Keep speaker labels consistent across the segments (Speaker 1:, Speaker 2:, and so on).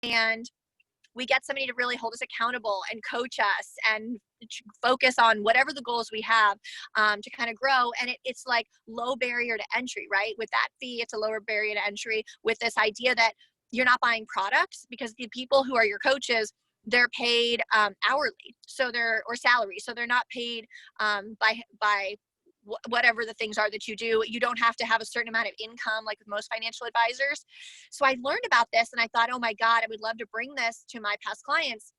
Speaker 1: and we get somebody to really hold us accountable and coach us and focus on whatever the goals we have, to kind of grow. And it's like low barrier to entry, right? With that fee, it's a lower barrier to entry with this idea that you're not buying products, because the people who are your coaches, they're paid hourly, or salary. So they're not paid by whatever the things are that you do. You don't have to have a certain amount of income like with most financial advisors. So I learned about this and I thought, oh my God, I would love to bring this to my past clients.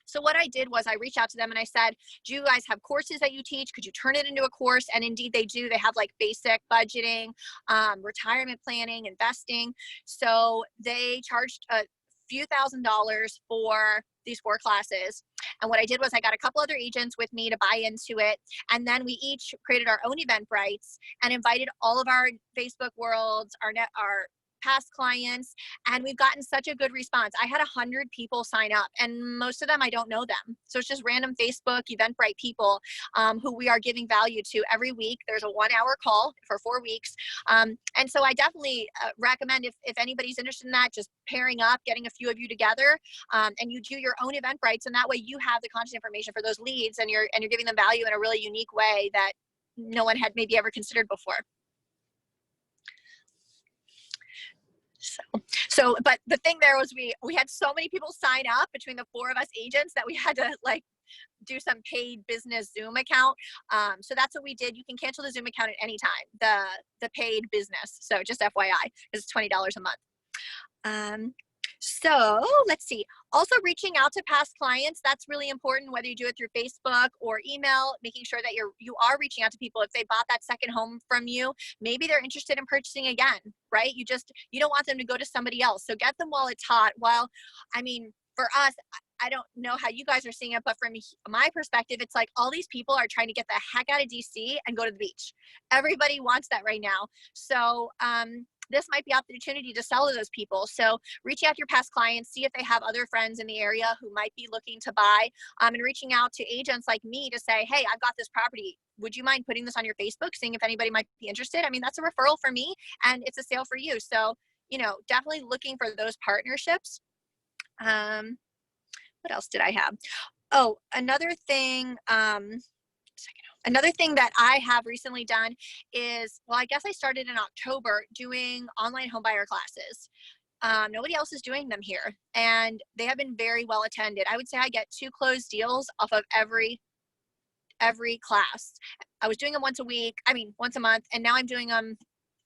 Speaker 1: So what I did was I reached out to them and I said, do you guys have courses that you teach? Could you turn it into a course? And indeed they do. They have like basic budgeting, retirement planning, investing. So they charged a few $1,000s for these 4 classes. And what I did was I got a couple other agents with me to buy into it. And then we each created our own Eventbrites and invited all of our Facebook worlds, our past clients, and we've gotten such a good response. I had 100 people sign up, and most of them I don't know them. So it's just random Facebook Eventbrite people who we are giving value to every week. There's a 1-hour call for 4 weeks. And so I definitely recommend, if anybody's interested in that, just pairing up, getting a few of you together, and you do your own Eventbrites, and that way you have the content information for those leads, and you're giving them value in a really unique way that no one had maybe ever considered before. So, but the thing there was we had so many people sign up between the 4 of us agents that we had to like do some paid business Zoom account. So that's what we did. You can cancel the Zoom account at any time, the paid business. So just FYI, it's $20 a month. So let's see. Also reaching out to past clients, that's really important, whether you do it through Facebook or email, making sure that you are reaching out to people. If they bought that second home from you, maybe they're interested in purchasing again, right? You don't want them to go to somebody else. So get them while it's hot. I mean, for us, I don't know how you guys are seeing it, but from my perspective, it's like all these people are trying to get the heck out of DC and go to the beach. Everybody wants that right now. So, this might be opportunity to sell to those people. So reach out to your past clients, see if they have other friends in the area who might be looking to buy, and reaching out to agents like me to say, hey, I've got this property. Would you mind putting this on your Facebook, seeing if anybody might be interested? I mean, that's a referral for me and it's a sale for you. So, definitely looking for those partnerships. What else did I have? Oh, another thing that I have recently done is, I guess I started in October doing online homebuyer classes. Nobody else is doing them here, and they have been very well attended. I would say I get 2 closed deals off of every class. I was doing them once a month, and now I'm doing them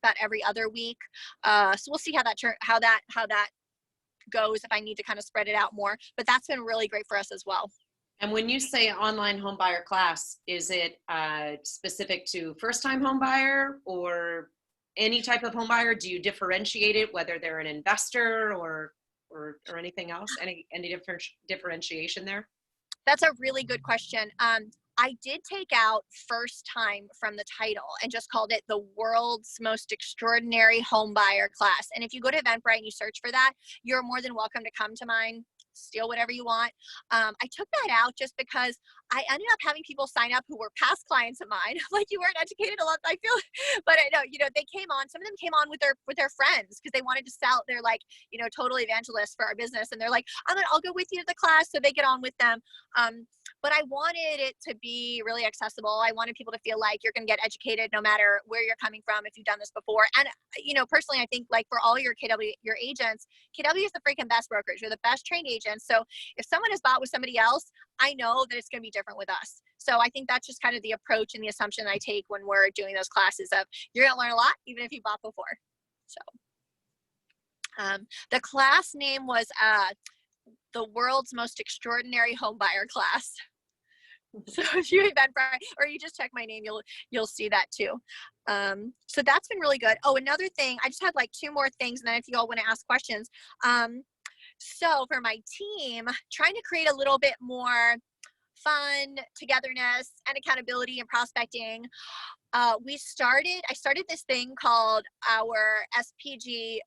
Speaker 1: about every other week. So we'll see how that goes, if I need to kind of spread it out more. But that's been really great for us as well.
Speaker 2: And when you say online home buyer class, is it specific to first-time home buyer or any type of home buyer? Do you differentiate it, whether they're an investor or anything else? Any differentiation there?
Speaker 1: That's a really good question. I did take out first time from the title and just called it the world's most extraordinary home buyer class. And if you go to Eventbrite and you search for that, you're more than welcome to come to mine, steal whatever you want. I took that out just because I ended up having people sign up who were past clients of mine. Like, you weren't educated a lot, I feel, but I know, they came on, some of them came on with their friends because they wanted to sell. They're like, total evangelists for our business. And they're like, I'll go with you to the class. So they get on with them. But I wanted it to be really accessible. I wanted people to feel like you're going to get educated no matter where you're coming from, if you've done this before. And, personally, I think like for all your your agents, KW is the freaking best brokerage. You're the best trained agents. So if someone has bought with somebody else, I know that it's going to be different with us. So I think that's just kind of the approach and the assumption I take when we're doing those classes of you're going to learn a lot, even if you bought before. So the class name was the world's most extraordinary home buyer class. So if you Eventbrite or you just check my name, you'll see that too. So that's been really good. Oh, another thing, I just had like 2 more things, and then if you all want to ask questions. So for my team, trying to create a little bit more fun, togetherness, and accountability and prospecting. I started this thing called our SPG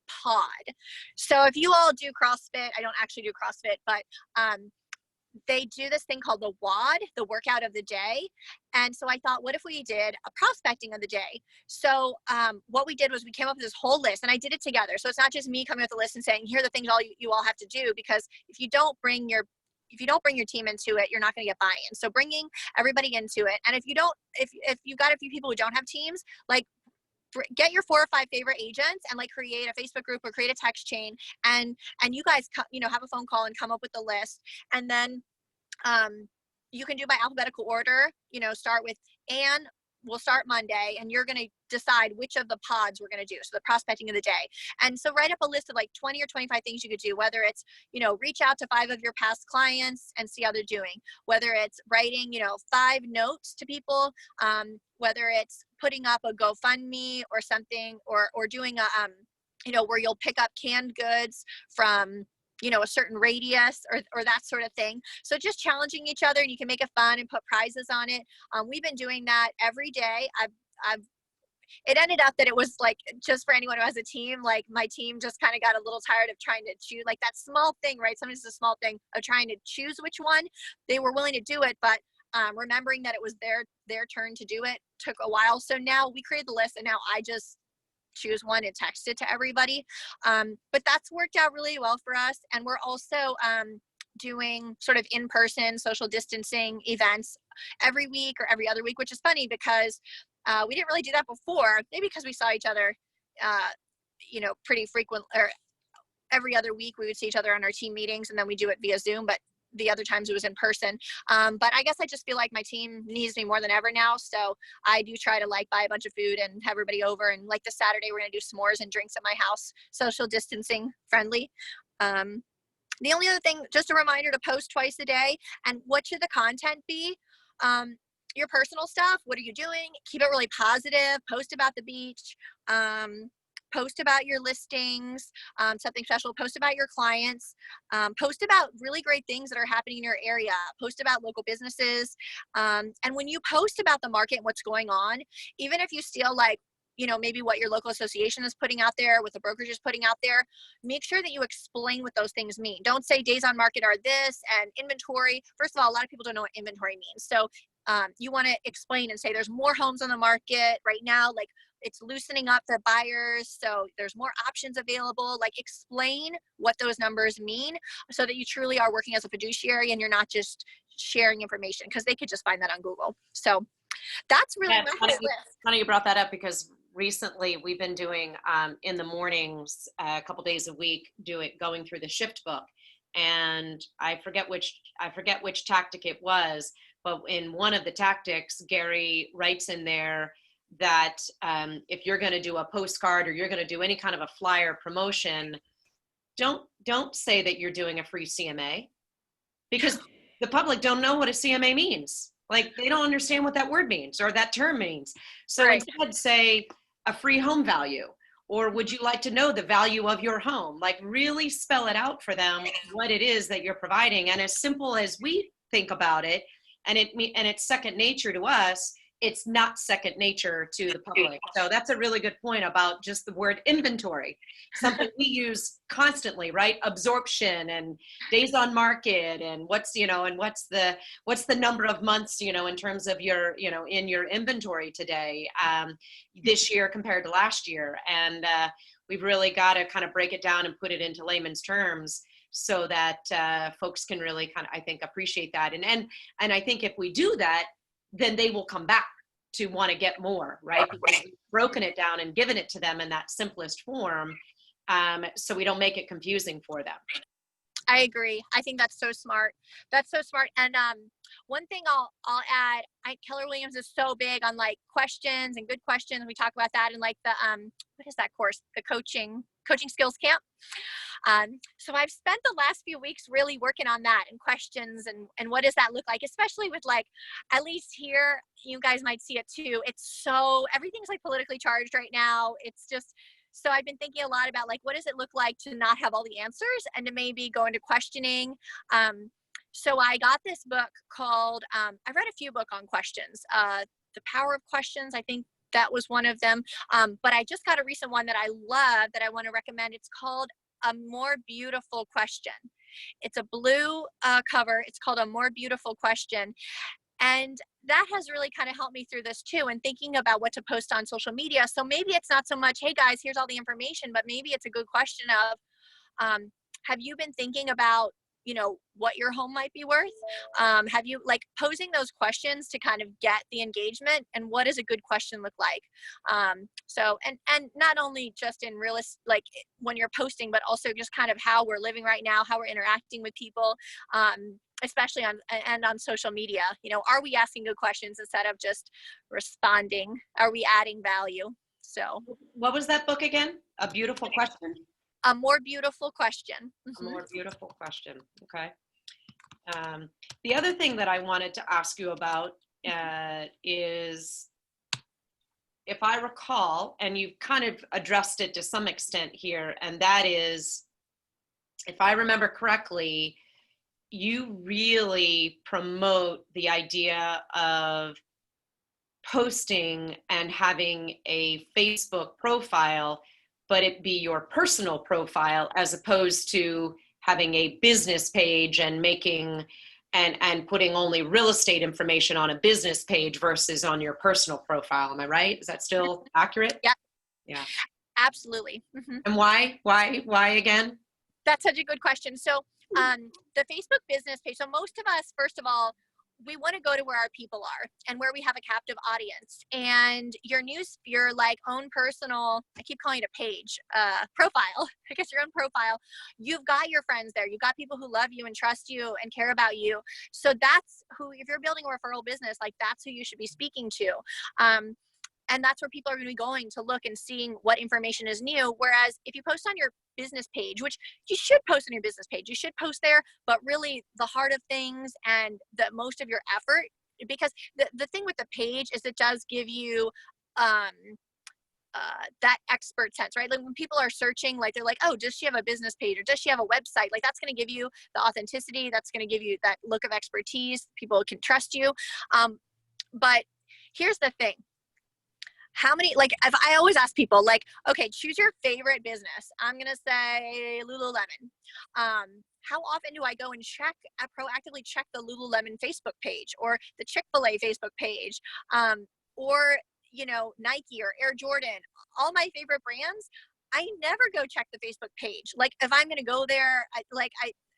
Speaker 1: pod. So if you all do CrossFit, I don't actually do CrossFit, but they do this thing called the WOD, the workout of the day. And so I thought, what if we did a prospecting of the day? So what we did was we came up with this whole list, and I did it together. So it's not just me coming up with a list and saying, here are the things you all have to do, because if you don't bring your team into it, you're not going to get buy-in. So bringing everybody into it. And if you got a few people who don't have teams, like, get your 4 or 5 favorite agents and like create a Facebook group or create a text chain, and you guys have a phone call and come up with the list. And then you can do by alphabetical order, start with Anne. We'll start Monday, and you're going to decide which of the pods we're going to do. So the prospecting of the day. And so write up a list of like 20 or 25 things you could do, whether it's, reach out to 5 of your past clients and see how they're doing, whether it's writing, 5 notes to people, whether it's putting up a GoFundMe or something, or doing a, where you'll pick up canned goods from, a certain radius or that sort of thing. So just challenging each other, and you can make it fun and put prizes on it. We've been doing that every day. It ended up that it was like, just for anyone who has a team, like my team just kind of got a little tired of trying to choose like that small thing, right? Sometimes it's a small thing of trying to choose which one. They were willing to do it, but remembering that it was their turn to do it took a while. So now we created the list, and now I just choose one and text it to everybody. But that's worked out really well for us. And we're also doing sort of in-person social distancing events every week or every other week, which is funny because we didn't really do that before, maybe because we saw each other, pretty frequent, or every other week we would see each other on our team meetings, and then we do it via Zoom. But the other times it was in person. But I guess I just feel like my team needs me more than ever now. So I do try to like buy a bunch of food and have everybody over. And like this Saturday, we're going to do s'mores and drinks at my house, social distancing friendly. The only other thing, just a reminder to post twice a day. And what should the content be? Your personal stuff. What are you doing? Keep it really positive. Post about the beach. Post about your listings, something special. Post about your clients. Post about really great things that are happening in your area. Post about local businesses. And when you post about the market and what's going on, even if you steal like, maybe what your local association is putting out there, what the brokerage is putting out there, make sure that you explain what those things mean. Don't say days on market are this and inventory. First of all, a lot of people don't know what inventory means. So you want to explain and say there's more homes on the market right now, like it's loosening up for buyers, so there's more options available. Like, explain what those numbers mean so that you truly are working as a fiduciary and you're not just sharing information, because they could just find that on Google. So that's really my list.
Speaker 2: Funny you brought that up, because recently we've been doing in the mornings a couple days a week going through the shift book, and I forget which tactic it was, but in one of the tactics, Gary writes in there that if you're going to do a postcard or you're going to do any kind of a flyer promotion, don't say that you're doing a free CMA, because the public don't know what a CMA means. Like, they don't understand what that word means or that term means. So right. Instead say a free home value, or would you like to know the value of your home? Like, really spell it out for them what it is that you're providing. And as simple as we think about it, and it's second nature to us, it's not second nature to the public. So that's a really good point about just the word inventory, something we use constantly, right? Absorption and days on market, and what's the number of months, in terms of your, in your inventory today, this year compared to last year. And we've really got to kind of break it down and put it into layman's terms so that folks can really kind of, I think, appreciate that. And I think if we do that, then they will come back to want to get more, right? Because we've broken it down and given it to them in that simplest form, so we don't make it confusing for them.
Speaker 1: I agree. I think that's so smart. That's so smart. And one thing I'll add, Keller Williams is so big on like questions and good questions. We talk about that in like the what is that course? The coaching skills camp. So I've spent the last few weeks really working on that and questions and what does that look like, especially with like, at least here, you guys might see it too. Everything's like politically charged right now. It's just, so I've been thinking a lot about like, what does it look like to not have all the answers and to maybe go into questioning. So I got this book called, I've read a few books on questions, The Power of Questions. I think that was one of them. But I just got a recent one that I love that I want to recommend. It's called A More Beautiful Question. It's a blue cover. It's called A More Beautiful Question. And that has really kind of helped me through this too, and thinking about what to post on social media. So maybe it's not so much, hey guys, here's all the information, but maybe it's a good question of, have you been thinking about, what your home might be worth? Have you, like, posing those questions to kind of get the engagement, and what does a good question look like? And not only just in like when you're posting, but also just kind of how we're living right now, how we're interacting with people, especially on social media. Are we asking good questions instead of just responding? Are we adding value? So,
Speaker 2: What was that book again? A Beautiful Question.
Speaker 1: A More Beautiful Question.
Speaker 2: A More Beautiful Question. Okay. The other thing that I wanted to ask you about is, if I recall, and you've kind of addressed it to some extent here, and that is, if I remember correctly, you really promote the idea of posting and having a Facebook profile, but it be your personal profile, as opposed to having a business page and making and putting only real estate information on a business page versus on your personal profile. Am I right? Is that still accurate?
Speaker 1: Yeah.
Speaker 2: Yeah.
Speaker 1: Absolutely.
Speaker 2: And why again?
Speaker 1: That's such a good question. So the Facebook business page, so most of us, first of all, we want to go to where our people are and where we have a captive audience. And your like own personal, I keep calling it a page, profile, I guess your own profile, you've got your friends there. You've got people who love you and trust you and care about you. So that's who, if you're building a referral business, like that's who you should be speaking to. And that's where people are going to be going to look and seeing what information is new. Whereas if you post on your business page, which you should post on your business page, you should post there, but really the heart of things and the most of your effort, because the thing with the page is it does give you that expert sense, right? Like when people are searching, like they're like, oh, does she have a business page or does she have a website? Like that's going to give you the authenticity. That's going to give you that look of expertise. People can trust you. But here's the thing. How many, like, if I always ask people, like, okay, choose your favorite business. I'm going to say Lululemon. How often do I go and proactively check the Lululemon Facebook page or the Chick-fil-A Facebook page, or, Nike or Air Jordan, all my favorite brands? I never go check the Facebook page. Like if I'm going to go there,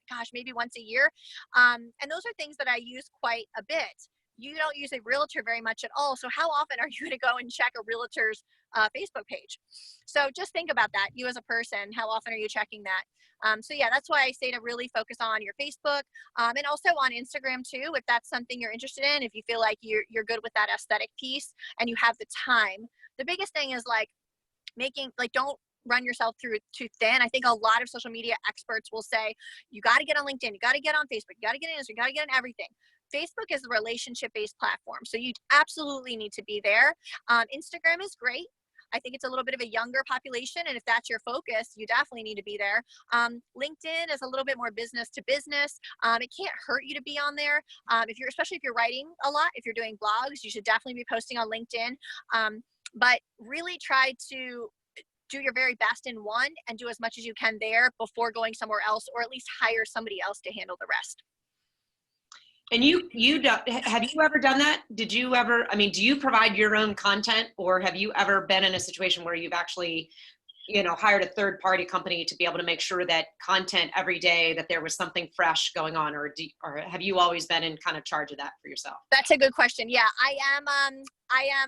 Speaker 1: gosh, maybe once a year. And those are things that I use quite a bit. You don't use a realtor very much at all. So how often are you going to go and check a realtor's Facebook page? So just think about that. You as a person, how often are you checking that? So yeah, that's why I say to really focus on your Facebook, and also on Instagram too, if that's something you're interested in, if you feel like you're good with that aesthetic piece and you have the time. The biggest thing is like don't run yourself through too thin. I think a lot of social media experts will say, you got to get on LinkedIn, you got to get on Facebook, you got to get in Instagram, you got to get in everything. Facebook is a relationship-based platform, so you absolutely need to be there. Instagram is great. I think it's a little bit of a younger population, and if that's your focus, you definitely need to be there. LinkedIn is a little bit more business to business. It can't hurt you to be on there. Especially if you're writing a lot, if you're doing blogs, you should definitely be posting on LinkedIn. But really try to do your very best in one and do as much as you can there before going somewhere else, or at least hire somebody else to handle the rest.
Speaker 2: And have you ever done that? Did you ever, do you provide your own content, or have you ever been in a situation where you've actually, hired a third party company to be able to make sure that content every day, that there was something fresh going on, or have you always been in kind of charge of that for yourself?
Speaker 1: That's a good question. Yeah, I am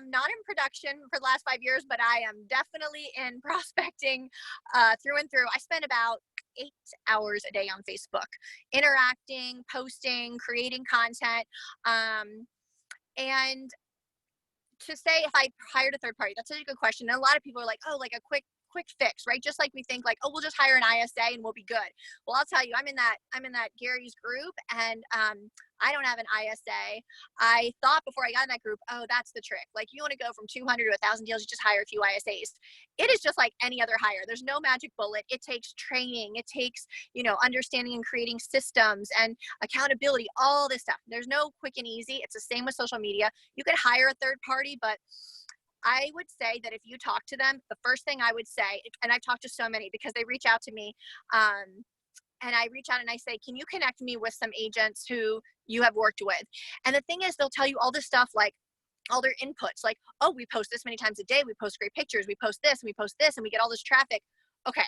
Speaker 1: not in production for the last 5 years, but I am definitely in prospecting through and through. I spend about 8 hours a day on Facebook, interacting, posting, creating content. And to say if I hired a third party, that's such a good question. And a lot of people are like, oh, like a quick fix, right? Just like we think like, oh, we'll just hire an ISA and we'll be good. Well, I'll tell you, I'm in that Gary's group, and I don't have an ISA. I thought before I got in that group, oh, that's the trick. Like you want to go from 200 to 1,000 deals, you just hire a few ISAs. It is just like any other hire. There's no magic bullet. It takes training. It takes, understanding and creating systems and accountability, all this stuff. There's no quick and easy. It's the same with social media. You could hire a third party, but I would say that if you talk to them, the first thing I would say, and I've talked to so many because they reach out to me, and I reach out and I say, can you connect me with some agents who you have worked with? And the thing is, they'll tell you all this stuff, like all their inputs, like, oh, we post this many times a day, we post great pictures, we post this and we post this, and we get all this traffic. Okay,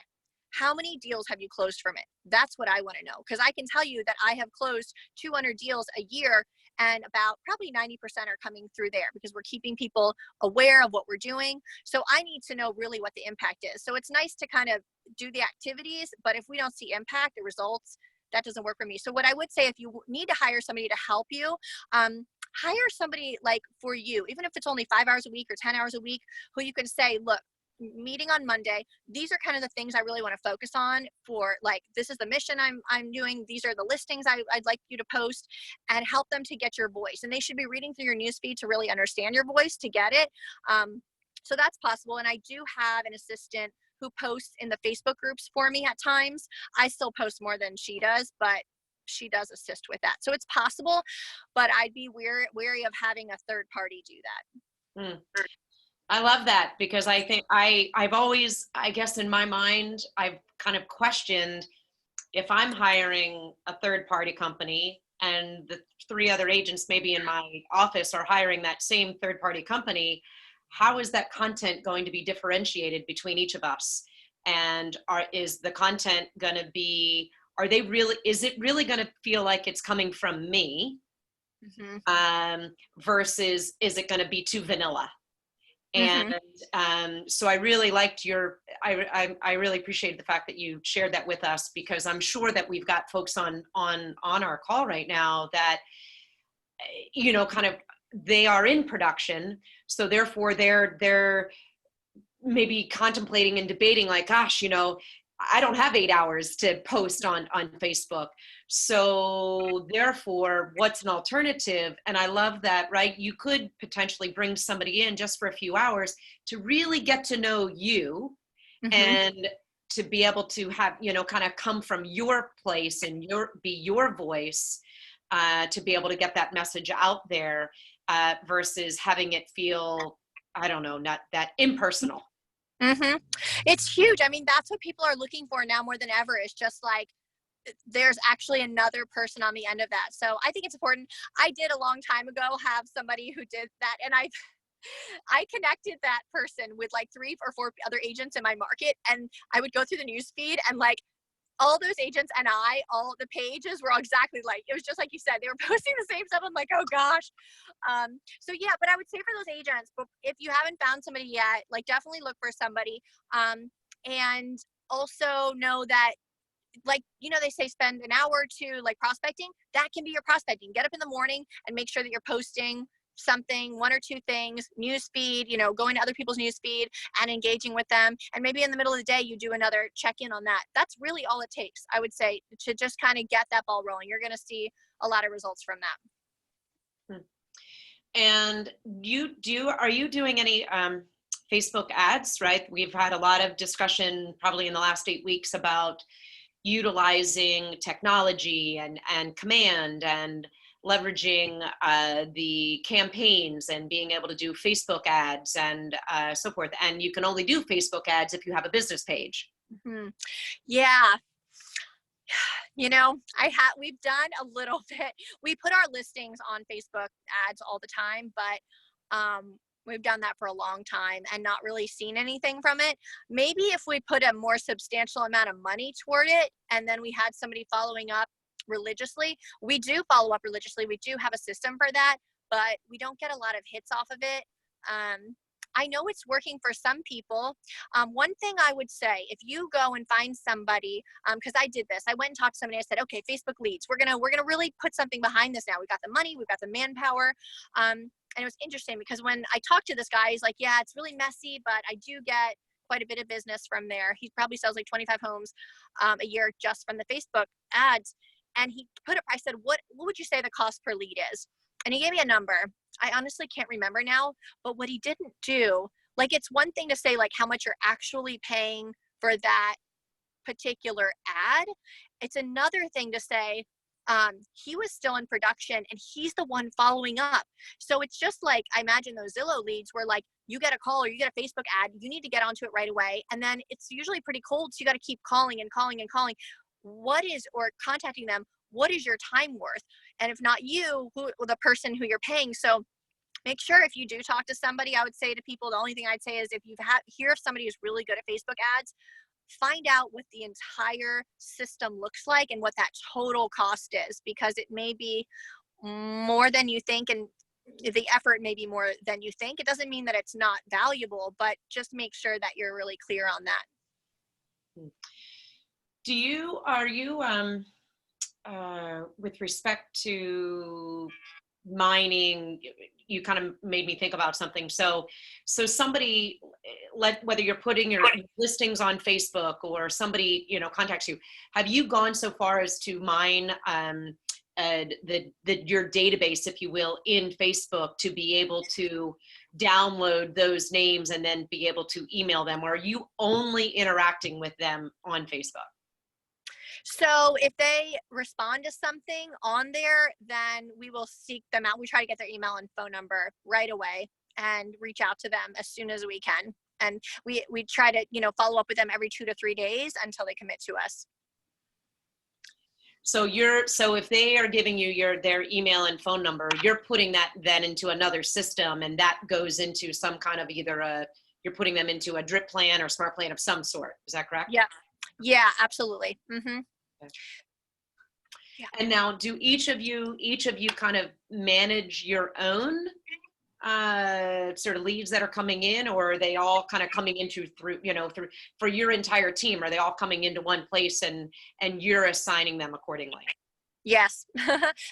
Speaker 1: how many deals have you closed from it? That's what I want to know, because I can tell you that I have closed 200 deals a year, and about probably 90% are coming through there because we're keeping people aware of what we're doing. So I need to know really what the impact is. So it's nice to kind of do the activities, but if we don't see impact, the results, that doesn't work for me. So what I would say, if you need to hire somebody to help you, hire somebody like for you, even if it's only 5 hours a week or 10 hours a week, who you can say, look, meeting on Monday, these are kind of the things I really want to focus on for, like, this is the mission I'm doing. These are the listings I'd like you to post, and help them to get your voice. And they should be reading through your newsfeed to really understand your voice, to get it. So that's possible. And I do have an assistant who posts in the Facebook groups for me at times. I still post more than she does, but she does assist with that. So it's possible, but I'd be wary of having a third party do that.
Speaker 2: Mm. I love that, because I think I've always, I guess in my mind, I've kind of questioned, if I'm hiring a third party company and the 3 other agents maybe in my office are hiring that same third party company, how is that content going to be differentiated between each of us? And is the content going to be, is it really going to feel like it's coming from me? Mm-hmm. Versus is it going to be too vanilla? And so I really liked I really appreciated the fact that you shared that with us, because I'm sure that we've got folks on our call right now that, you know, kind of, they are in production. So therefore they're maybe contemplating and debating, like, gosh, you know, I don't have 8 hours to post on Facebook. So therefore, what's an alternative? And I love that, right? You could potentially bring somebody in just for a few hours to really get to know you, and to be able to have, you know, kind of come from your place and be your voice, to be able to get that message out there, versus having it feel, I don't know, not that impersonal.
Speaker 1: It's huge. I mean, that's what people are looking for now more than ever, is just like, there's actually another person on the end of that. So I think it's important. I did a long time ago have somebody who did that, and I connected that person with like 3 or 4 other agents in my market, and I would go through the news feed, and like, all those agents and all the pages were exactly like, it was just like you said, they were posting the same stuff. I'm like, oh gosh. So yeah, but I would say for those agents, but if you haven't found somebody yet, like, definitely look for somebody. And also know that, like, you know, they say spend an hour or 2 like prospecting. That can be your prospecting. Get up in the morning and make sure that you're posting something, 1 or 2 things, news feed, you know, going to other people's news feed and engaging with them. And maybe in the middle of the day, you do another check-in on that. That's really all it takes, I would say, to just kind of get that ball rolling. You're going to see a lot of results from that.
Speaker 2: And are you doing any Facebook ads, right? We've had a lot of discussion probably in the last 8 weeks about utilizing technology and command and leveraging the campaigns and being able to do Facebook ads and so forth. And you can only do Facebook ads if you have a business page.
Speaker 1: Yeah. You know, we've done a little bit. We put our listings on Facebook ads all the time, but we've done that for a long time and not really seen anything from it. Maybe if we put a more substantial amount of money toward it, and then we had somebody following up religiously. We do follow up religiously. We do have a system for that, but we don't get a lot of hits off of it. I know it's working for some people. One thing I would say, if you go and find somebody, because I did this, I went and talked to somebody. I said, okay, Facebook leads. We're gonna really put something behind this now. We've got the money, we've got the manpower. And it was interesting because when I talked to this guy, he's like, yeah, it's really messy, but I do get quite a bit of business from there. He probably sells like 25 homes a year just from the Facebook ads. And he put it, I said, what would you say the cost per lead is? And he gave me a number. I honestly can't remember now, but what he didn't do, like, it's one thing to say like how much you're actually paying for that particular ad. It's another thing to say, he was still in production and he's the one following up. So it's just like, I imagine those Zillow leads where like you get a call or you get a Facebook ad, you need to get onto it right away. And then it's usually pretty cold. So you got to keep calling and calling and calling. or contacting them, what is your time worth? And if not you, who, the person who you're paying. So make sure if you do talk to somebody, I would say to people, the only thing I'd say is if you hear if somebody is really good at Facebook ads, find out what the entire system looks like and what that total cost is, because it may be more than you think, and the effort may be more than you think. It doesn't mean that it's not valuable, but just make sure that you're really clear on that.
Speaker 2: Are you with respect to mining, you kind of made me think about something. So somebody, whether you're putting your listings on Facebook or somebody, contacts you, have you gone so far as to mine your database, if you will, in Facebook to be able to download those names and then be able to email them? Or are you only interacting with them on Facebook?
Speaker 1: So if they respond to something on there, then we will seek them out. We try to get their email and phone number right away and reach out to them as soon as we can. And we try to, follow up with them every 2 to 3 days until they commit to us.
Speaker 2: So if they are giving you their email and phone number, you're putting that then into another system, and that goes into some kind of you're putting them into a drip plan or smart plan of some sort. Is that correct?
Speaker 1: Yeah, absolutely. Mm-hmm.
Speaker 2: Okay.
Speaker 1: Yeah.
Speaker 2: And now, do each of you kind of manage your own sort of leads that are coming in, or are they all kind of coming into through for your entire team? Are they all coming into one place and you're assigning them accordingly?
Speaker 1: Yes,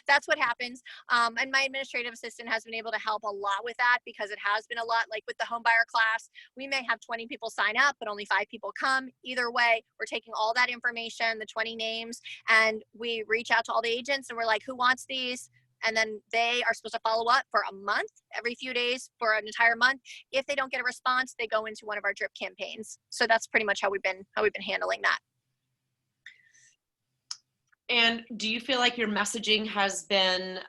Speaker 1: that's what happens. And my administrative assistant has been able to help a lot with that, because it has been a lot. Like with the home buyer class, we may have 20 people sign up, but only 5 people come. Either way, we're taking all that information, the 20 names, and we reach out to all the agents and we're like, who wants these? And then they are supposed to follow up for a month, every few days for an entire month. If they don't get a response, they go into one of our drip campaigns. So that's pretty much how we've been handling that.
Speaker 2: And do you feel like your messaging has been,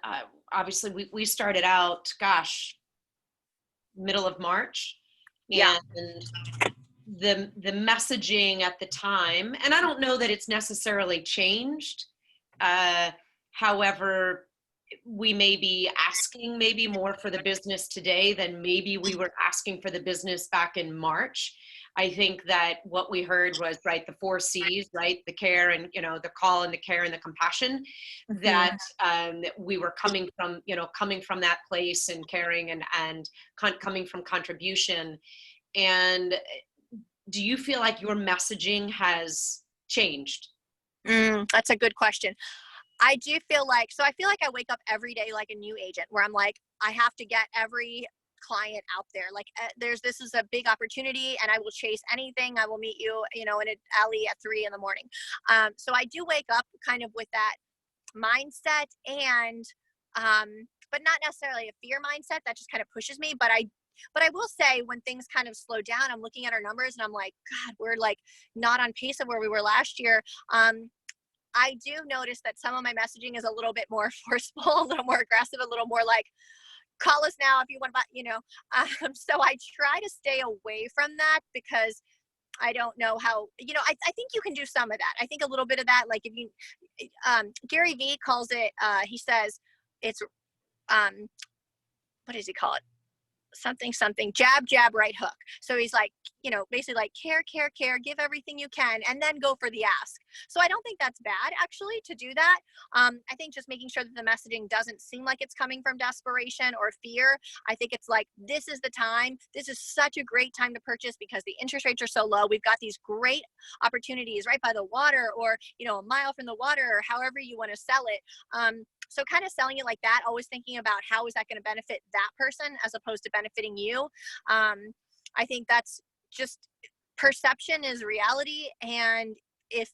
Speaker 2: obviously we started out, middle of March.
Speaker 1: Yeah.
Speaker 2: And the messaging at the time, and I don't know that it's necessarily changed. However, we may be asking maybe more for the business today than maybe we were asking for the business back in March. I think that what we heard was, right, the 4 C's, right? The care and, the call and the care and the compassion, that we were coming from that place and caring and coming from contribution. And do you feel like your messaging has changed?
Speaker 1: That's a good question. I do feel like, I feel like I wake up every day like a new agent, where I'm like, I have to get every client out there. Like this is a big opportunity, and I will chase anything. I will meet you, in an alley at 3 a.m. So I do wake up kind of with that mindset, and but not necessarily a fear mindset that just kind of pushes me. But I will say, when things kind of slow down, I'm looking at our numbers and I'm like, God, we're like not on pace of where we were last year. I do notice that some of my messaging is a little bit more forceful, a little more aggressive, a little more like, call us now if you want to, so I try to stay away from that, because I don't know how, I think you can do some of that. I think a little bit of that, like if you, Gary Vee calls it, he says it's, what does he call it? Something, jab, right hook. So he's like, basically like care, give everything you can, and then go for the ask. So I don't think that's bad, actually, to do that. I think just making sure that the messaging doesn't seem like it's coming from desperation or fear. I think it's like, this is the time. This is such a great time to purchase, because the interest rates are so low. We've got these great opportunities right by the water, or, a mile from the water, or however you want to sell it. So kind of selling it like that, always thinking about how is that going to benefit that person as opposed to benefiting you. I think that's just, perception is reality. And if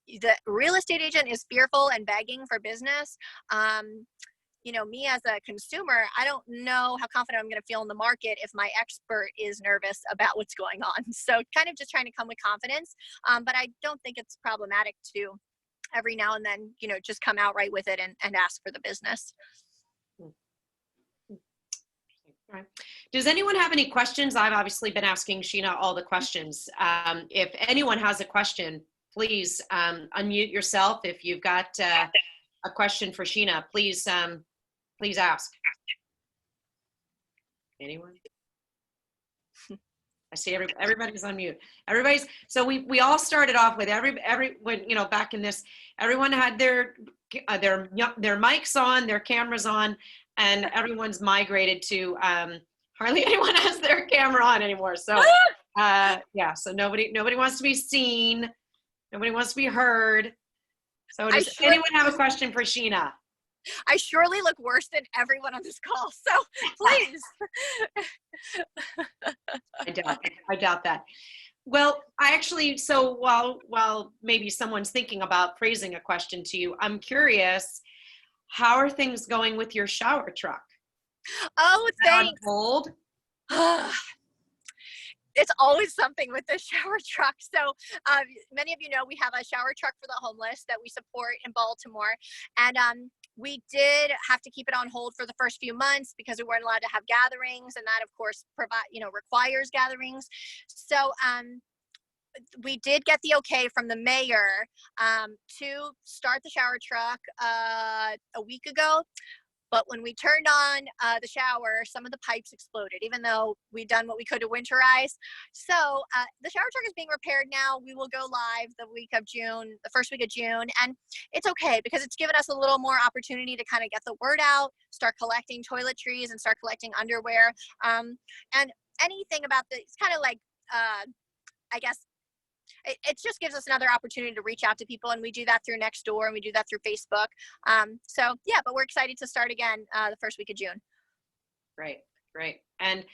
Speaker 1: the real estate agent is fearful and begging for business, me as a consumer, I don't know how confident I'm going to feel in the market if my expert is nervous about what's going on. So kind of just trying to come with confidence. But I don't think it's problematic to every now and then, just come out right with it and ask for the business.
Speaker 2: Right. Does anyone have any questions? I've obviously been asking Sheena all the questions. If anyone has a question, please unmute yourself. If you've got a question for Sheena, please ask. Anyone? I see everybody's on mute. So we all started off with when, you know, back in this, everyone had their mics on, their cameras on, and everyone's migrated to hardly anyone has their camera on anymore. So yeah, so nobody wants to be seen, nobody wants to be heard. So does anyone have a question for Sheena?
Speaker 1: I surely look worse than everyone on this call, so please.
Speaker 2: I doubt that. Well, so while maybe someone's thinking about phrasing a question to you, I'm curious, how are things going with your shower truck?
Speaker 1: Oh, thanks.
Speaker 2: On hold?
Speaker 1: It's always something with the shower truck. So many of you know we have a shower truck for the homeless that we support in Baltimore. And we did have to keep it on hold for the first few months because we weren't allowed to have gatherings. And that, of course, requires gatherings. So we did get the okay from the mayor to start the shower truck a week ago. But when we turned on the shower, some of the pipes exploded, even though we'd done what we could to winterize. So the shower truck is being repaired now. We will go live the first week of June. And it's okay because it's given us a little more opportunity to kind of get the word out, start collecting toiletries and start collecting underwear. And anything about it's kind of like, I guess, it just gives us another opportunity to reach out to people, and we do that through Nextdoor and we do that through Facebook. So yeah, but we're excited to start again the first week of June.
Speaker 2: Great. And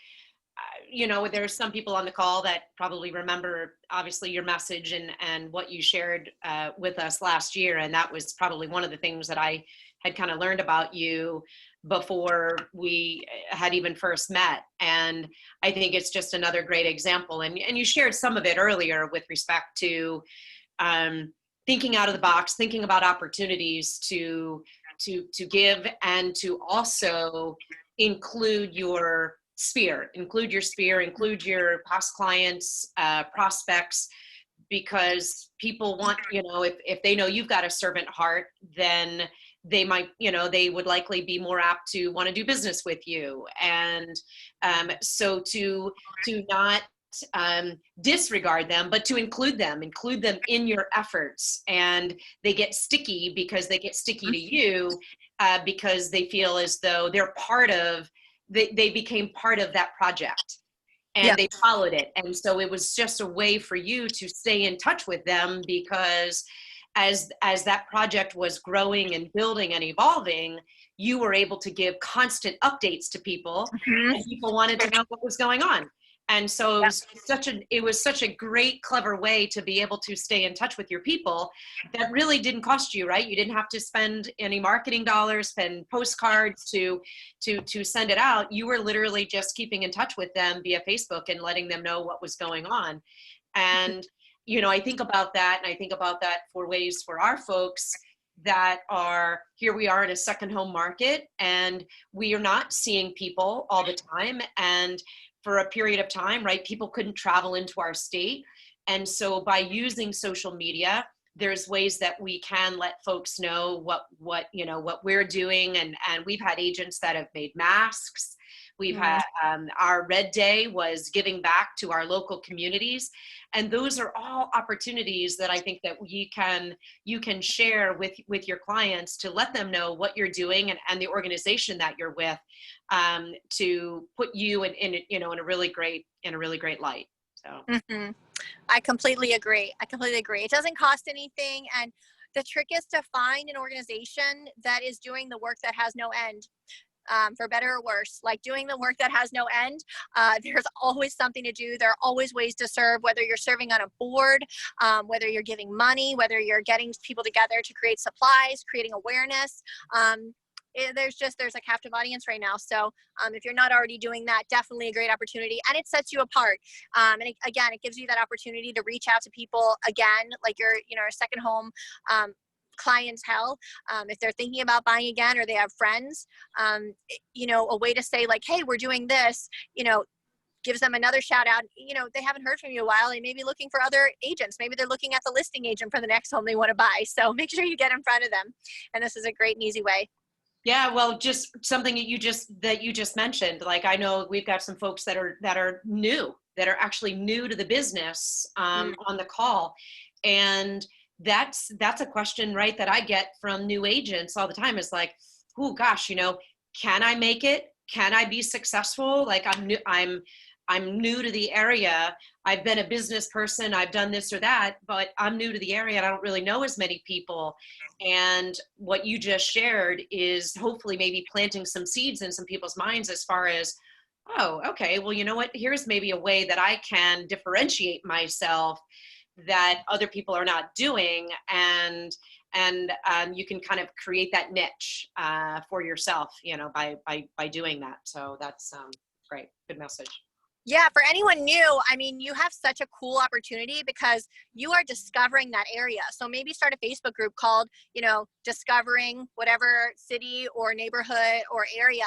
Speaker 2: you know, there's some people on the call that probably remember obviously your message and what you shared with us last year, and that was probably one of the things that I had kind of learned about you before we had even first met. And I think it's just another great example. And you shared some of it earlier with respect to thinking out of the box, thinking about opportunities to give, and to also include your sphere, include your past clients, prospects, because people want, you know, if they know you've got a servant heart, then they might, you know, they would likely be more apt to want to do business with you. And so to not disregard them, but to include them in your efforts. And they get sticky because they get sticky to you because they feel as though they're they became part of that project. And
Speaker 1: Yep.
Speaker 2: They followed it. And so it was just a way for you to stay in touch with them, because as that project was growing and building and evolving, you were able to give constant updates to people,
Speaker 1: Mm-hmm.
Speaker 2: and people wanted to know what was going on. And so it was such a great, clever way to be able to stay in touch with your people that really didn't cost you, right? You didn't have to spend any marketing dollars, spend postcards to send it out. You were literally just keeping in touch with them via Facebook and letting them know what was going on. And you know, I think about that, and I think about that for ways for our folks that are, here we are in a second home market, and we are not seeing people all the time. And for a period of time, right, people couldn't travel into our state. And so by using social media, there's ways that we can let folks know what we're doing. And we've had agents that have made masks. We've had our Red Day was giving back to our local communities. And those are all opportunities that I think that you can share with your clients to let them know what you're doing and the organization that you're with, to put you in a really great light. So
Speaker 1: I completely agree. It doesn't cost anything, and the trick is to find an organization that is doing the work that has no end. For better or worse, like doing the work that has no end. There's always something to do. There are always ways to serve, whether you're serving on a board, whether you're giving money, whether you're getting people together to create supplies, creating awareness. There's a captive audience right now. So if you're not already doing that, definitely a great opportunity, and it sets you apart. It gives you that opportunity to reach out to people again, like your second home clientele, if they're thinking about buying again, or they have friends, a way to say like, hey, we're doing this, gives them another shout out. You know, they haven't heard from you in a while. They may be looking for other agents. Maybe they're looking at the listing agent for the next home they want to buy. So make sure you get in front of them. And this is a great and easy way.
Speaker 2: Yeah, well, just something that you just mentioned. Like, I know we've got some folks that are new, that are actually new to the business, on the call, and that's a question, right, that I get from new agents all the time. Is like, oh gosh, you know, can I make it? Can I be successful? Like, I'm new to the area. I've been a business person. I've done this or that, but I'm new to the area and I don't really know as many people. And what you just shared is hopefully maybe planting some seeds in some people's minds as far as, oh, okay, well, you know what? Here's maybe a way that I can differentiate myself that other people are not doing, and you can kind of create that niche for yourself, you know, by doing that. So that's great, good message.
Speaker 1: Yeah, for anyone new, I mean, you have such a cool opportunity because you are discovering that area. So maybe start a Facebook group called, you know, discovering whatever city or neighborhood or area,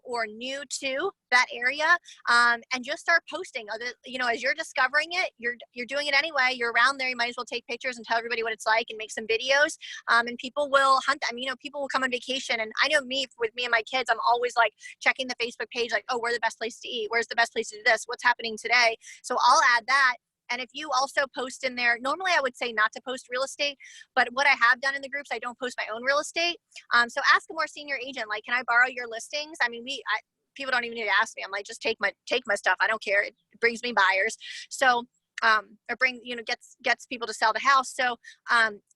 Speaker 1: or new to that area, and just start posting. Other, you know, as you're discovering it, you're doing it anyway. You're around there. You might as well take pictures and tell everybody what it's like and make some videos. And people will hunt them. You know, people will come on vacation, and I know me with me and my kids, I'm always like checking the Facebook page, like, oh, where's the best place to eat? Where's the best place to do this? What's happening today? So I'll add that. And if you also post in there, normally I would say not to post real estate, but what I have done in the groups, I don't post my own real estate. So ask a more senior agent, like, can I borrow your listings? I mean, people don't even need to ask me. I'm like, just take my stuff. I don't care. It brings me buyers. So, or bring, you know, gets people to sell the house. So,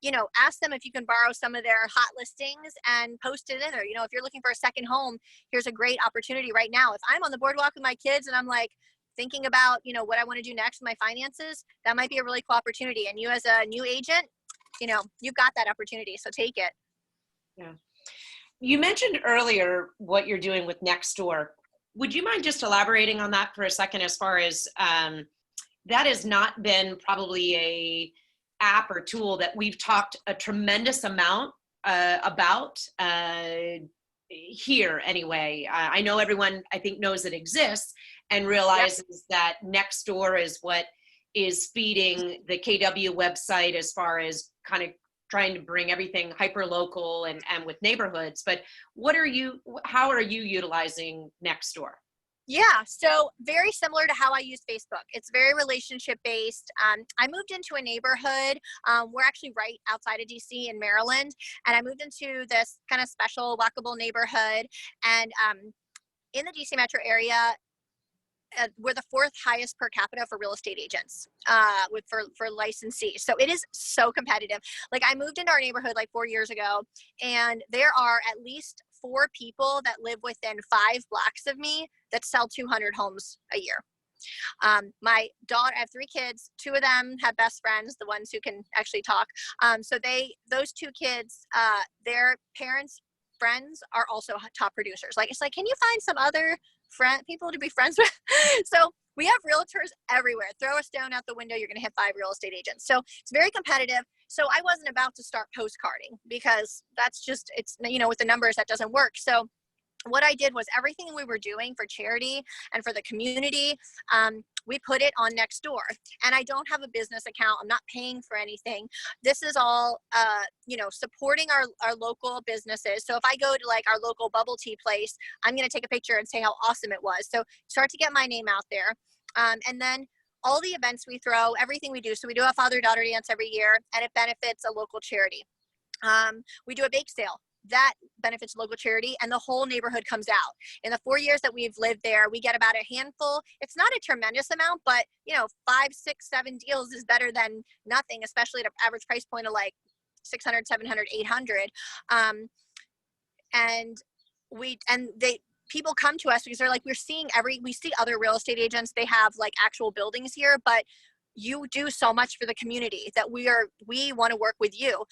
Speaker 1: you know, ask them if you can borrow some of their hot listings and post it in there. You know, if you're looking for a second home, here's a great opportunity right now. If I'm on the boardwalk with my kids and I'm like thinking about, you know, what I want to do next with my finances, that might be a really cool opportunity. And you as a new agent, you know, you've got that opportunity. So take it.
Speaker 2: Yeah. You mentioned earlier what you're doing with Nextdoor. Would you mind just elaborating on that for a second, as far as that has not been probably a app or tool that we've talked a tremendous amount about here anyway. I know everyone, I think, knows it exists and realizes that Nextdoor is what is feeding the KW website as far as kind of trying to bring everything hyper local and with neighborhoods. But how are you utilizing Nextdoor?
Speaker 1: Yeah, so very similar to how I use Facebook. It's very relationship based. I moved into a neighborhood. We're actually right outside of DC in Maryland, and I moved into this kind of special walkable neighborhood. And in the DC metro area, we're the fourth highest per capita for real estate agents, for licensees. So it is so competitive. Like, I moved into our neighborhood like 4 years ago, and there are at least 4 people that live within 5 blocks of me that sell 200 homes a year. My daughter, I have 3 kids. 2 of them have best friends, the ones who can actually talk. So those 2 kids, their parents' friends are also top producers. Like, it's like, can you find some other people to be friends with? So we have realtors everywhere. Throw a stone out the window, you're going to hit 5 real estate agents. So it's very competitive. So I wasn't about to start postcarding, because that's just, it's, you know, with the numbers, that doesn't work. So what I did was everything we were doing for charity and for the community, we put it on Nextdoor. And I don't have a business account. I'm not paying for anything. This is all, you know, supporting our local businesses. So if I go to like our local bubble tea place, I'm going to take a picture and say how awesome it was. So start to get my name out there. And then all the events we throw, everything we do. So we do a father-daughter dance every year, and it benefits a local charity. We do a bake sale that benefits local charity, and the whole neighborhood comes out. In the 4 years that we've lived there, we get about a handful. It's not a tremendous amount, but you know, 5, 6, 7 deals is better than nothing, especially at an average price point of like 600, 700, 800. And people come to us because they're like, we see other real estate agents, they have like actual buildings here, but you do so much for the community that we want to work with you.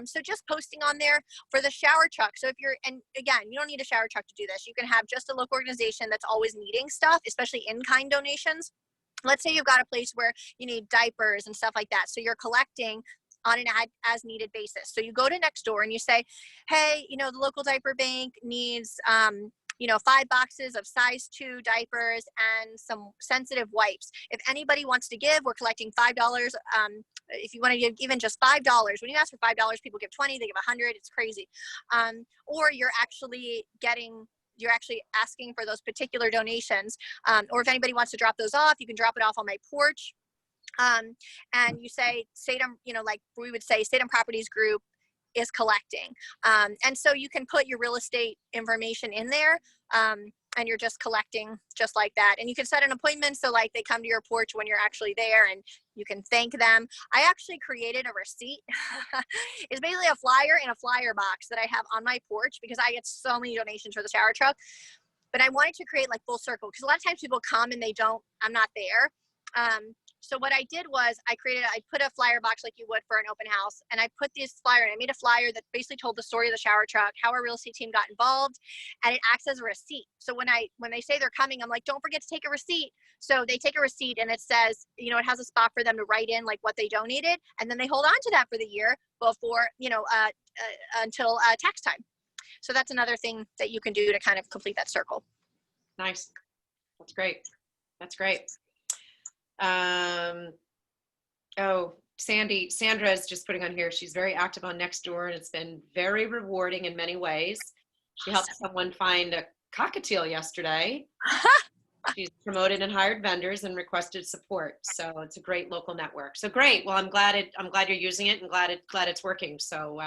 Speaker 1: So just posting on there for the shower truck. So and again, you don't need a shower truck to do this. You can have just a local organization that's always needing stuff, especially in-kind donations. Let's say you've got a place where you need diapers and stuff like that. So you're collecting on an as needed basis. So you go to Nextdoor and you say, hey, you know, the local diaper bank needs, you know, 5 boxes of size 2 diapers and some sensitive wipes. If anybody wants to give, we're collecting $5. If you want to give even just $5, when you ask for $5, people give 20, they give 100. It's crazy. Or you're actually asking for those particular donations. Or if anybody wants to drop those off, you can drop it off on my porch. And you say Saydam, you know, like we would say Saydam Properties Group is collecting. And so you can put your real estate information in there. And you're just collecting just like that. And you can set an appointment. So like they come to your porch when you're actually there and you can thank them. I actually created a receipt. It's basically a flyer in a flyer box that I have on my porch because I get so many donations for the shower truck. But I wanted to create like full circle because a lot of times people come and I'm not there. So what I did was I put a flyer box like you would for an open house, and I put this flyer, and I made a flyer that basically told the story of the shower truck, how our real estate team got involved, and it acts as a receipt. So when they say they're coming, I'm like, don't forget to take a receipt. So they take a receipt, and it says, you know, it has a spot for them to write in like what they donated, and then they hold on to that for the year before, you know, until tax time. So that's another thing that you can do to kind of complete that circle.
Speaker 2: Nice. That's great. That's great. Oh, Sandra is just putting on here. She's very active on Nextdoor, and it's been very rewarding in many ways. She helped someone find a cockatiel yesterday. She's promoted and hired vendors and requested support. So it's a great local network. So great. Well, I'm glad you're using it and glad it's working. So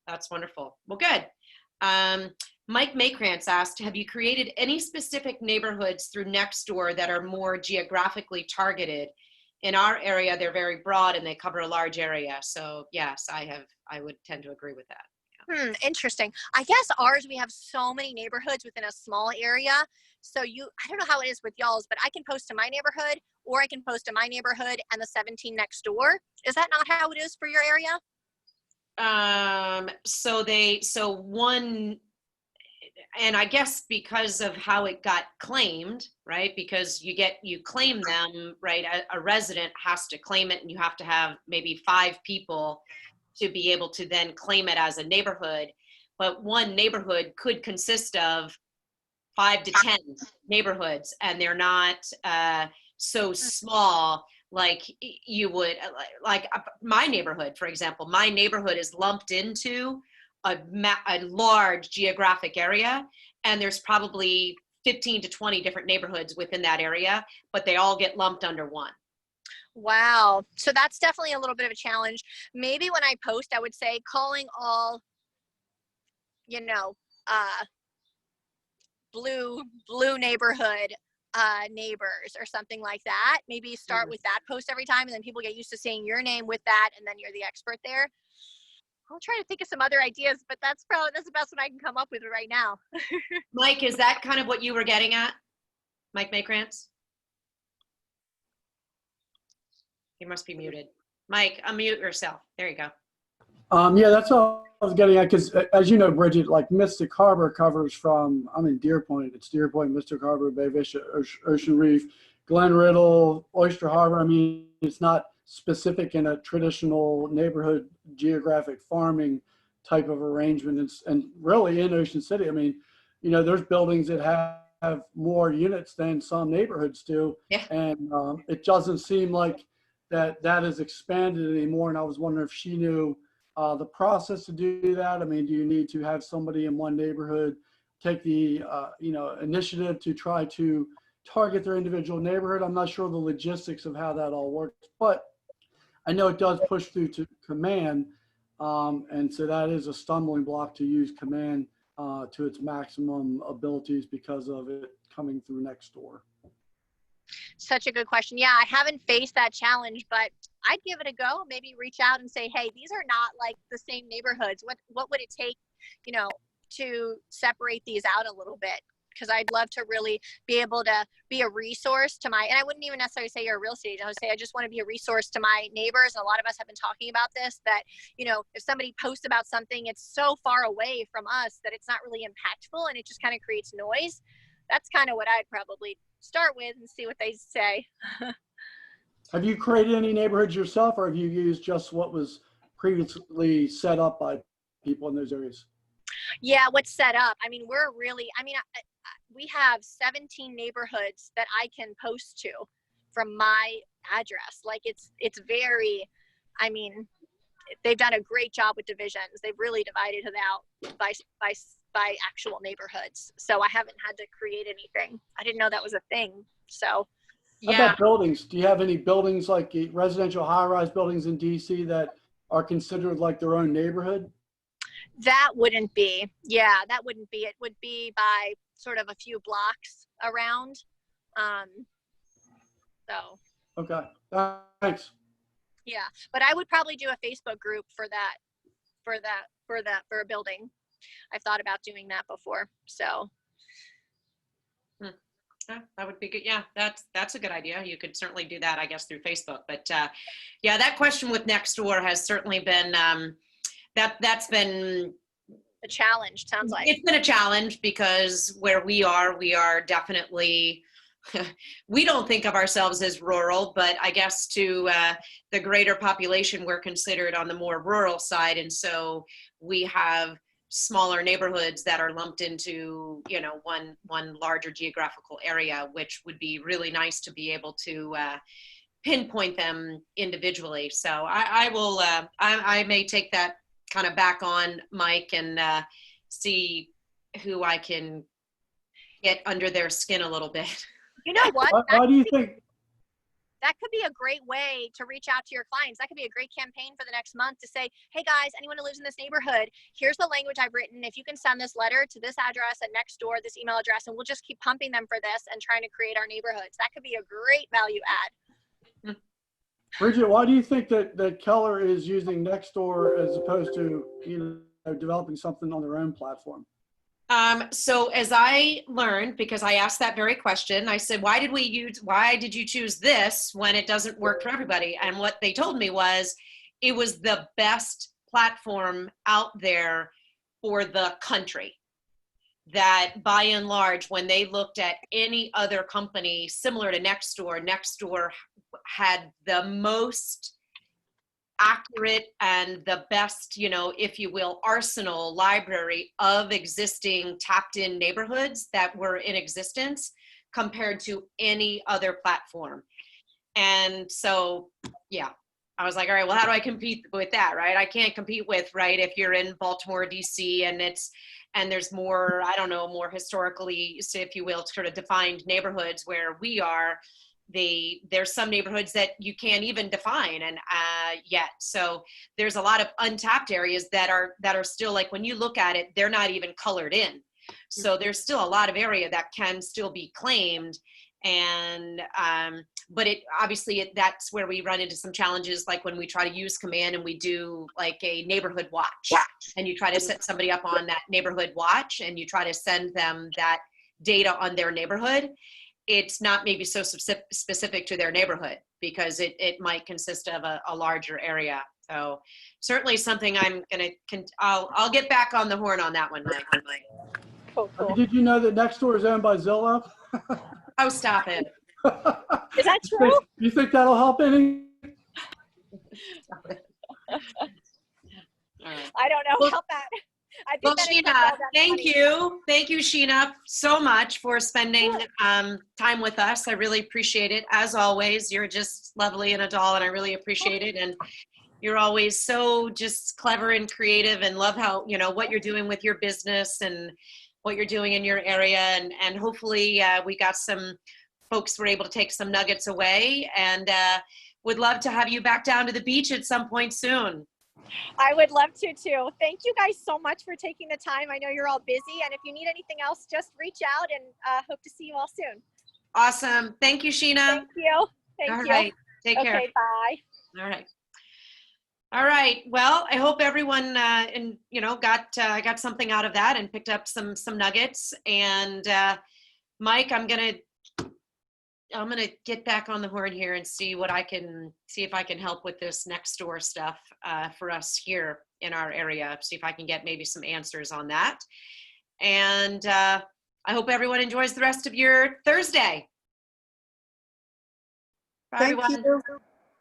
Speaker 2: that's wonderful. Well, good. Mike Maykrantz asked, have you created any specific neighborhoods through Nextdoor that are more geographically targeted? In our area, they're very broad and they cover a large area. So yes, I would tend to agree with that. Yeah.
Speaker 1: Interesting. I guess ours, we have so many neighborhoods within a small area. So I don't know how it is with y'all's, but I can post to my neighborhood, or I can post to my neighborhood and the 17 next door. Is that not how it is for your area?
Speaker 2: So one, and I guess because of how it got claimed, right? Because you claim them, right? A resident has to claim it, and you have to have maybe 5 people to be able to then claim it as a neighborhood. But one neighborhood could consist of 5 to 10 neighborhoods, and they're not so small like you would, like my neighborhood, for example. My neighborhood is lumped into a large geographic area, and there's probably 15 to 20 different neighborhoods within that area, but they all get lumped under one.
Speaker 1: Wow. So that's definitely a little bit of a challenge. Maybe when I post, I would say calling all, you know, blue neighborhood neighbors or something like that. Maybe start with that post every time, and then people get used to saying your name with that, and then you're the expert there. I'll try to think of some other ideas, but that's the best one I can come up with right now.
Speaker 2: Mike, is that kind of what you were getting at? Mike Maykrantz? You must be muted. Mike, unmute yourself. There you go.
Speaker 3: Yeah, that's all I was getting at, because as you know, Bridget, like Mystic Harbor covers from, I'm in Deer Point. It's Deer Point, Mystic Harbor, Bay Vista, Ocean Reef, Glen Riddle, Oyster Harbor. I mean, it's not specific in a traditional neighborhood geographic farming type of arrangement. And really in Ocean City, I mean, you know, there's buildings that have more units than some neighborhoods do.
Speaker 2: Yeah.
Speaker 3: And it doesn't seem like that has expanded anymore. And I was wondering if she knew the process to do that. I mean, do you need to have somebody in one neighborhood take the initiative to try to target their individual neighborhood? I'm not sure the logistics of how that all works, but I know it does push through to command, and so that is a stumbling block to use command to its maximum abilities because of it coming through Nextdoor.
Speaker 1: Such a good question. Yeah, I haven't faced that challenge, but I'd give it a go. Maybe reach out and say, hey, these are not like the same neighborhoods. What would it take, you know, to separate these out a little bit? Because I'd love to really be able to be a resource to and I wouldn't even necessarily say you're a real estate agent. I would say I just want to be a resource to my neighbors. And a lot of us have been talking about this, that, you know, if somebody posts about something, it's so far away from us that it's not really impactful, and it just kind of creates noise. That's kind of what I'd probably start with and see what they say.
Speaker 3: Have you created any neighborhoods yourself, or have you used just what was previously set up by people in those areas?
Speaker 1: Yeah, what's set up. I mean, we're really, we have 17 neighborhoods that I can post to from my address. Like it's very, I mean, they've done a great job with divisions. They've really divided it out by actual neighborhoods. So I haven't had to create anything. I didn't know that was a thing. So
Speaker 3: How
Speaker 2: Yeah.
Speaker 3: about buildings? Do you have any buildings like residential high-rise buildings in DC that are considered like their own neighborhood?
Speaker 1: that wouldn't be, yeah, that wouldn't be. It would be by sort of a few blocks around. Um, so
Speaker 3: Okay, thanks.
Speaker 1: yeah, but I would probably do a Facebook group for a building. I've thought about doing that before. So
Speaker 2: Yeah, that would be good. Yeah, that's a good idea. You could certainly do that, I guess, through Facebook. But yeah, that question with Nextdoor has certainly been that's been
Speaker 1: a challenge, sounds like.
Speaker 2: It's been a challenge because where we are definitely we don't think of ourselves as rural, but I guess to the greater population, we're considered on the more rural side, and so we have smaller neighborhoods that are lumped into, you know, one larger geographical area, which would be really nice to be able to pinpoint them individually. So I will I may take that kind of back on, Mike, and see who I can get under their skin a little bit.
Speaker 1: You know what?
Speaker 3: Why do you think?
Speaker 1: That could be a great way to reach out to your clients. That could be a great campaign for the next month to say, hey guys, anyone who lives in this neighborhood, here's the language I've written. If you can send this letter to this address and next door, this email address, and we'll just keep pumping them for this and trying to create our neighborhoods. That could be a great value add.
Speaker 3: Bridget, why do you think that Keller is using Nextdoor as opposed to, you know, developing something on their own platform?
Speaker 2: So as I learned, because I asked that very question, I said, why did you choose this when it doesn't work for everybody? And what they told me was it was the best platform out there for the country. That by and large, when they looked at any other company similar to Nextdoor had the most accurate and the best, you know, if you will, arsenal library of existing tapped in neighborhoods that were in existence compared to any other platform. And so, yeah, I was like, all right, well, how do I compete with that, right? I can't compete with, right, if you're in Baltimore, DC, and there's more, I don't know, more historically, so if you will, sort of defined neighborhoods where we are. There's some neighborhoods that you can't even define and yet. So there's a lot of untapped areas that are still, like, when you look at it, they're not even colored in. So there's still a lot of area that can still be claimed. And but it obviously that's where we run into some challenges, like when we try to use command and we do like a neighborhood watch, and you try to set somebody up on that neighborhood watch and you try to send them that data on their neighborhood. It's not maybe so specific to their neighborhood because it might consist of a larger area. So certainly something I'll get back on the horn on that one, Mike.
Speaker 1: Cool.
Speaker 3: Did you know that Nextdoor is owned by Zillow?
Speaker 2: Oh, stop it.
Speaker 1: Is that true?
Speaker 3: You think that'll help any?
Speaker 2: Stop it. All right.
Speaker 1: I don't know about that. I think
Speaker 2: Well,
Speaker 1: that
Speaker 2: Sheena, thank you, Sheena, so much for spending time with us. I really appreciate it. As always, you're just lovely and a doll, and I really appreciate it. And you're always so just clever and creative, and love how, you know, what you're doing with your business and what you're doing in your area. And hopefully we got some folks were able to take some nuggets away, and would love to have you back down to the beach at some point soon.
Speaker 1: I would love to too. Thank you guys so much for taking the time. I know you're all busy, and if you need anything else, just reach out, and hope to see you all soon.
Speaker 2: Awesome. Thank you, Sheena.
Speaker 1: Thank you. Thank you.
Speaker 2: All right. Take care.
Speaker 1: Okay, bye.
Speaker 2: All right. All right. Well, I hope everyone got something out of that and picked up some nuggets. And Mike, I'm gonna get back on the horn here and see if I can help with this Nextdoor stuff for us here in our area. See if I can get maybe some answers on that. And I hope everyone enjoys the rest of your Thursday. Bye, everyone.
Speaker 4: Thank you.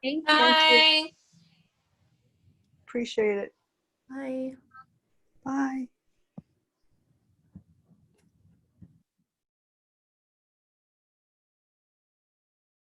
Speaker 5: Thank you.
Speaker 4: Bye. Appreciate it.
Speaker 5: Bye.
Speaker 4: Bye.